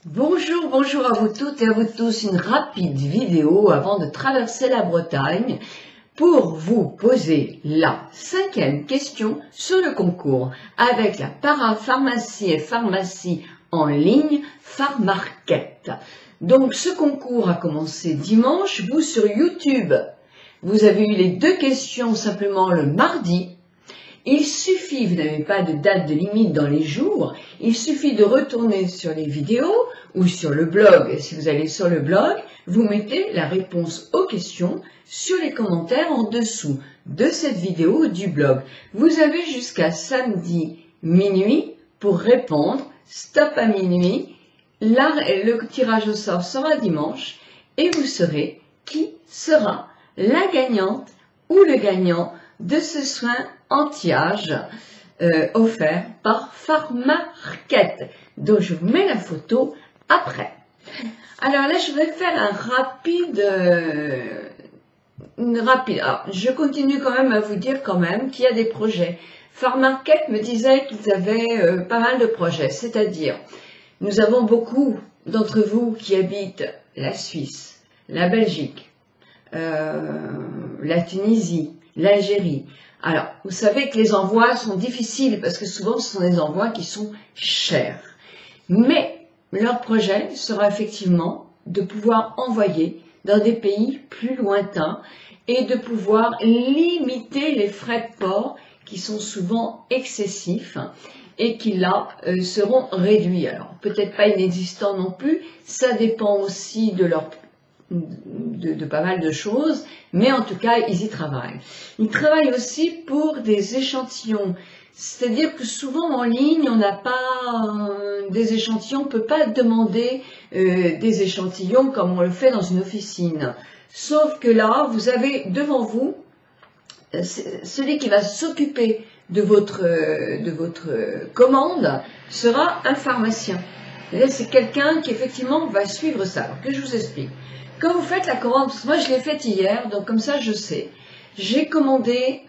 Bonjour, bonjour à vous toutes et à vous tous. Une rapide vidéo avant de traverser la Bretagne pour vous poser la 5e question sur le concours avec la parapharmacie et pharmacie en ligne Pharmarket. Donc ce concours a commencé dimanche. Vous sur YouTube, vous avez eu les 2 questions simplement le mardi. Il suffit, vous n'avez pas de date de limite dans les jours, il suffit de retourner sur les vidéos ou sur le blog. Et si vous allez sur le blog, vous mettez la réponse aux questions sur les commentaires en dessous de cette vidéo du blog. Vous avez jusqu'à samedi minuit pour répondre. Stop à minuit. Là, le tirage au sort sera dimanche et vous saurez qui sera la gagnante ou le gagnant de ce soin anti-âge offert par Pharmarket, dont je vous mets la photo après. Alors là, je vais faire un rapide. Alors, je continue quand même à vous dire quand même qu'il y a des projets. Pharmarket me disait qu'ils avaient pas mal de projets, c'est-à-dire, nous avons beaucoup d'entre vous qui habitent la Suisse, la Belgique, la Tunisie, l'Algérie. Alors, vous savez que les envois sont difficiles parce que souvent ce sont des envois qui sont chers. Mais leur projet sera effectivement de pouvoir envoyer dans des pays plus lointains et de pouvoir limiter les frais de port qui sont souvent excessifs et qui là seront réduits. Alors, peut-être pas inexistants non plus, ça dépend aussi de leur pas mal de choses, mais en tout cas, ils y travaillent. Ils travaillent aussi pour des échantillons, c'est-à-dire que souvent en ligne, on n'a pas des échantillons, on ne peut pas demander des échantillons comme on le fait dans une officine. Sauf que là, vous avez devant vous celui qui va s'occuper de votre commande sera un pharmacien. C'est quelqu'un qui effectivement va suivre ça. Alors que je vous explique. Quand vous faites la commande, parce que moi je l'ai faite hier, donc comme ça je sais, j'ai commandé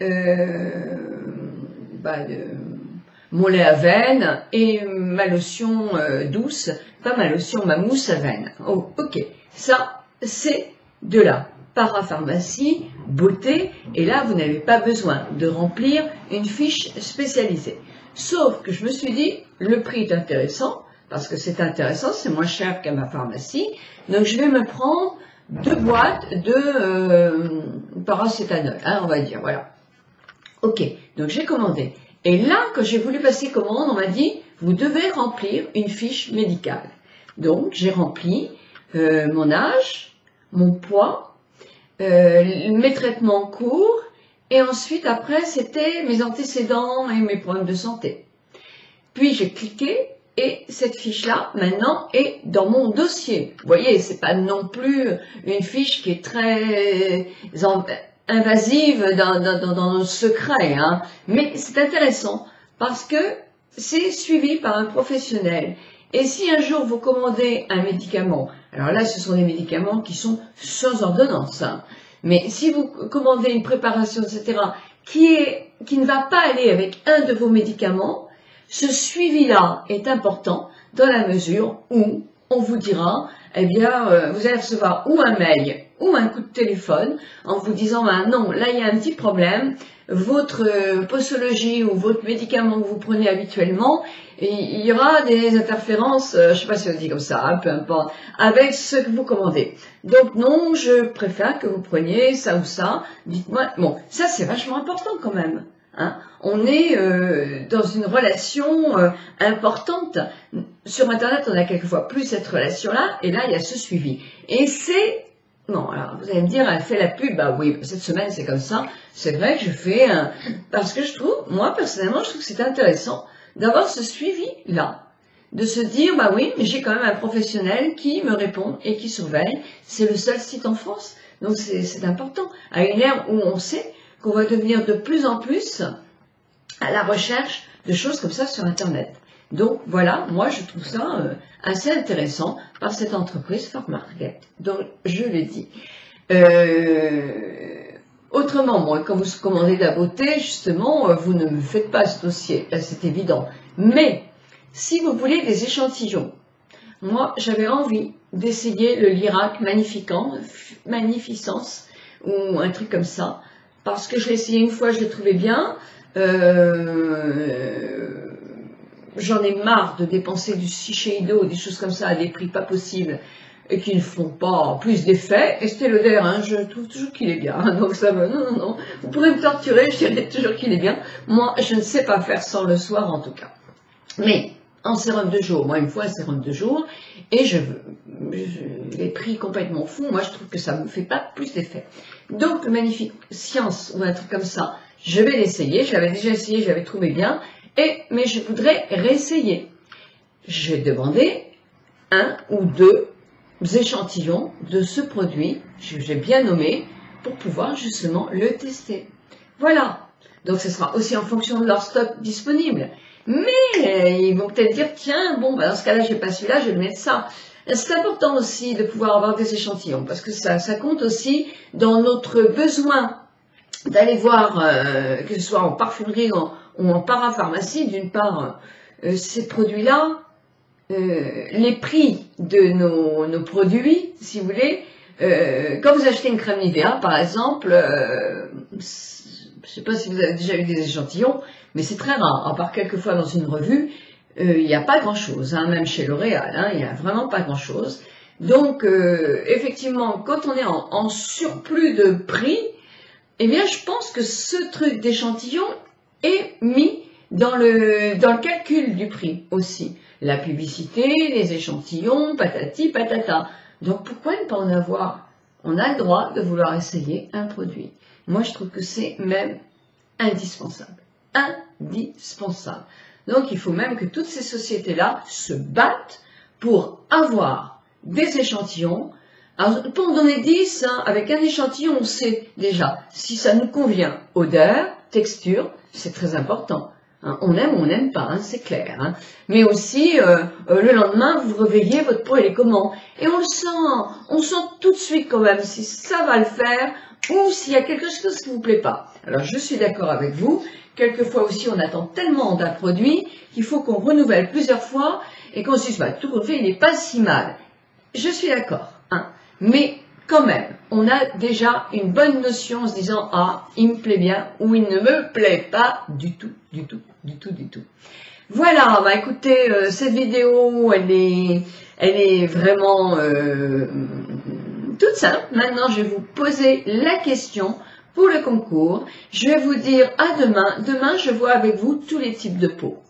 mon lait à veine et ma lotion douce, pas ma lotion, ma mousse à veine. Oh, ok, ça c'est de la parapharmacie, beauté, et là vous n'avez pas besoin de remplir une fiche spécialisée. Sauf que je me suis dit, le prix est intéressant, parce que c'est intéressant, c'est moins cher qu'à ma pharmacie, donc je vais me prendre 2 boîtes de paracétanol, hein, on va dire, voilà. Ok, donc j'ai commandé. Et là, quand j'ai voulu passer commande, on m'a dit, vous devez remplir une fiche médicale. Donc j'ai rempli mon âge, mon poids, mes traitements en cours, et ensuite après c'était mes antécédents et mes problèmes de santé. Puis j'ai cliqué, et cette fiche-là, maintenant, est dans mon dossier. Vous voyez, c'est pas non plus une fiche qui est très invasive dans le secret, hein. Mais c'est intéressant parce que c'est suivi par un professionnel. Et si un jour vous commandez un médicament, alors là, ce sont des médicaments qui sont sans ordonnance, hein. Mais si vous commandez une préparation, etc., qui ne va pas aller avec un de vos médicaments, ce suivi-là est important dans la mesure où on vous dira, eh bien, vous allez recevoir ou un mail ou un coup de téléphone en vous disant, ben non, là il y a un petit problème, votre posologie ou votre médicament que vous prenez habituellement, il y aura des interférences, je ne sais pas si on dit comme ça, hein, peu importe, avec ce que vous commandez. Donc non, je préfère que vous preniez ça ou ça, dites-moi, bon, ça c'est vachement important quand même. Hein, on est dans une relation importante. Sur Internet, on a quelquefois plus cette relation-là, et là, il y a ce suivi. Et c'est... Non, alors, vous allez me dire, elle fait la pub, bah oui, cette semaine, c'est comme ça. C'est vrai que je fais parce que je trouve, moi, personnellement, je trouve que c'est intéressant d'avoir ce suivi-là. De se dire, bah oui, mais j'ai quand même un professionnel qui me répond et qui surveille. C'est le seul site en France. Donc, c'est important. À une ère où on sait qu'on va devenir de plus en plus à la recherche de choses comme ça sur Internet. Donc voilà, moi je trouve ça assez intéressant par cette entreprise Pharmarket. Donc je l'ai dit. Autrement, moi, quand vous commandez de la beauté, justement, vous ne me faites pas ce dossier, là c'est évident. Mais si vous voulez des échantillons, moi j'avais envie d'essayer le Lirac Magnificence ou un truc comme ça, parce que je l'ai essayé une fois, je le trouvais bien. J'en ai marre de dépenser du Shiseido, des choses comme ça à des prix pas possibles et qui ne font pas plus d'effet. Estée Lauder, hein, je trouve toujours qu'il est bien, hein, donc ça me... Non, vous pourrez me torturer, je dirais toujours qu'il est bien. Moi, je ne sais pas faire sans le soir en tout cas. Mais en sérum de jour, moi il me faut un sérum de jour et les prix complètement fous, moi je trouve que ça ne me fait pas plus d'effet. Donc le Magnifique Science ou un truc comme ça, je vais l'essayer, je l'avais déjà essayé, je l'avais trouvé bien, mais je voudrais réessayer. Je vais demander 1 ou 2 échantillons de ce produit, j'ai bien nommé, pour pouvoir justement le tester. Voilà, donc ce sera aussi en fonction de leur stock disponible. Mais ils vont peut-être dire, tiens, bon, bah dans ce cas-là, j'ai pas celui-là, je vais mettre ça. C'est important aussi de pouvoir avoir des échantillons, parce que ça compte aussi dans notre besoin d'aller voir, que ce soit en parfumerie ou en parapharmacie, d'une part, ces produits-là, les prix de nos produits, si vous voulez, quand vous achetez une crème Nivea, par exemple, je ne sais pas si vous avez déjà eu des échantillons, mais c'est très rare, à part quelques fois dans une revue, il n'y a pas grand-chose, hein, même chez L'Oréal, hein, il n'y a vraiment pas grand-chose. Donc, effectivement, quand on est en surplus de prix, eh bien, je pense que ce truc d'échantillon est mis dans le calcul du prix aussi. La publicité, les échantillons, patati, patata. Donc, pourquoi ne pas en avoir? On a le droit de vouloir essayer un produit. Moi, je trouve que c'est même indispensable. Indispensable. Donc, il faut même que toutes ces sociétés-là se battent pour avoir des échantillons. Alors, pour en donner 10, hein, avec un échantillon, on sait déjà si ça nous convient. Odeur, texture, c'est très important. Hein, on aime ou on n'aime pas, hein, c'est clair. Hein. Mais aussi, le lendemain, vous vous réveillez, votre peau, elle est comment? Et on sent tout de suite quand même si ça va le faire ou s'il y a quelque chose qui ne vous plaît pas. Alors, je suis d'accord avec vous. Quelquefois aussi, on attend tellement d'un produit qu'il faut qu'on renouvelle plusieurs fois et qu'on se dise, bah, tout compte fait, il n'est pas si mal. Je suis d'accord, hein. Mais quand même, on a déjà une bonne notion en se disant, ah, il me plaît bien ou il ne me plaît pas du tout, du tout, du tout, du tout. Voilà, bah écoutez, cette vidéo, elle est vraiment toute simple. Maintenant, je vais vous poser la question pour le concours. Je vais vous dire à demain. Demain, je vois avec vous tous les types de peau.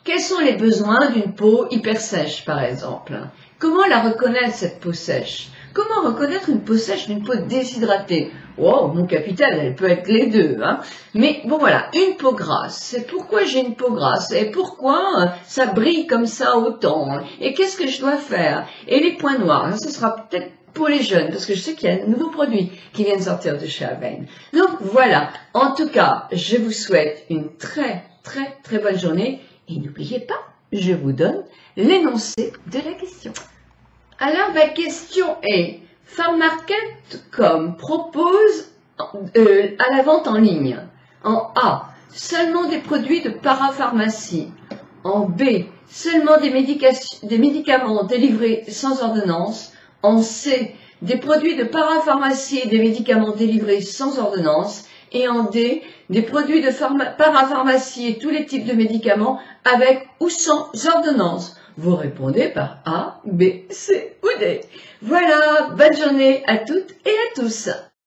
Quels sont les besoins d'une peau hyper sèche, par exemple? Comment la reconnaître, cette peau sèche? Comment reconnaître une peau sèche d'une peau déshydratée? Oh, mon capital, elle peut être les deux. Hein. Mais bon, voilà, une peau grasse. C'est pourquoi j'ai une peau grasse et pourquoi ça brille comme ça autant. Et qu'est-ce que je dois faire? Et les points noirs, ce sera peut-être pour les jeunes, parce que je sais qu'il y a de nouveaux produits qui viennent sortir de chez Avène. Donc voilà, en tout cas, je vous souhaite une très, très, très bonne journée. Et n'oubliez pas, je vous donne l'énoncé de la question. Alors, ma question est, Pharmarket.com propose à la vente en ligne, en A, seulement des produits de parapharmacie, en B, seulement des médicaments délivrés sans ordonnance, en C, des produits de parapharmacie et des médicaments délivrés sans ordonnance, et en D, des produits de parapharmacie et tous les types de médicaments avec ou sans ordonnance. Vous répondez par A, B, C ou D. Voilà, bonne journée à toutes et à tous.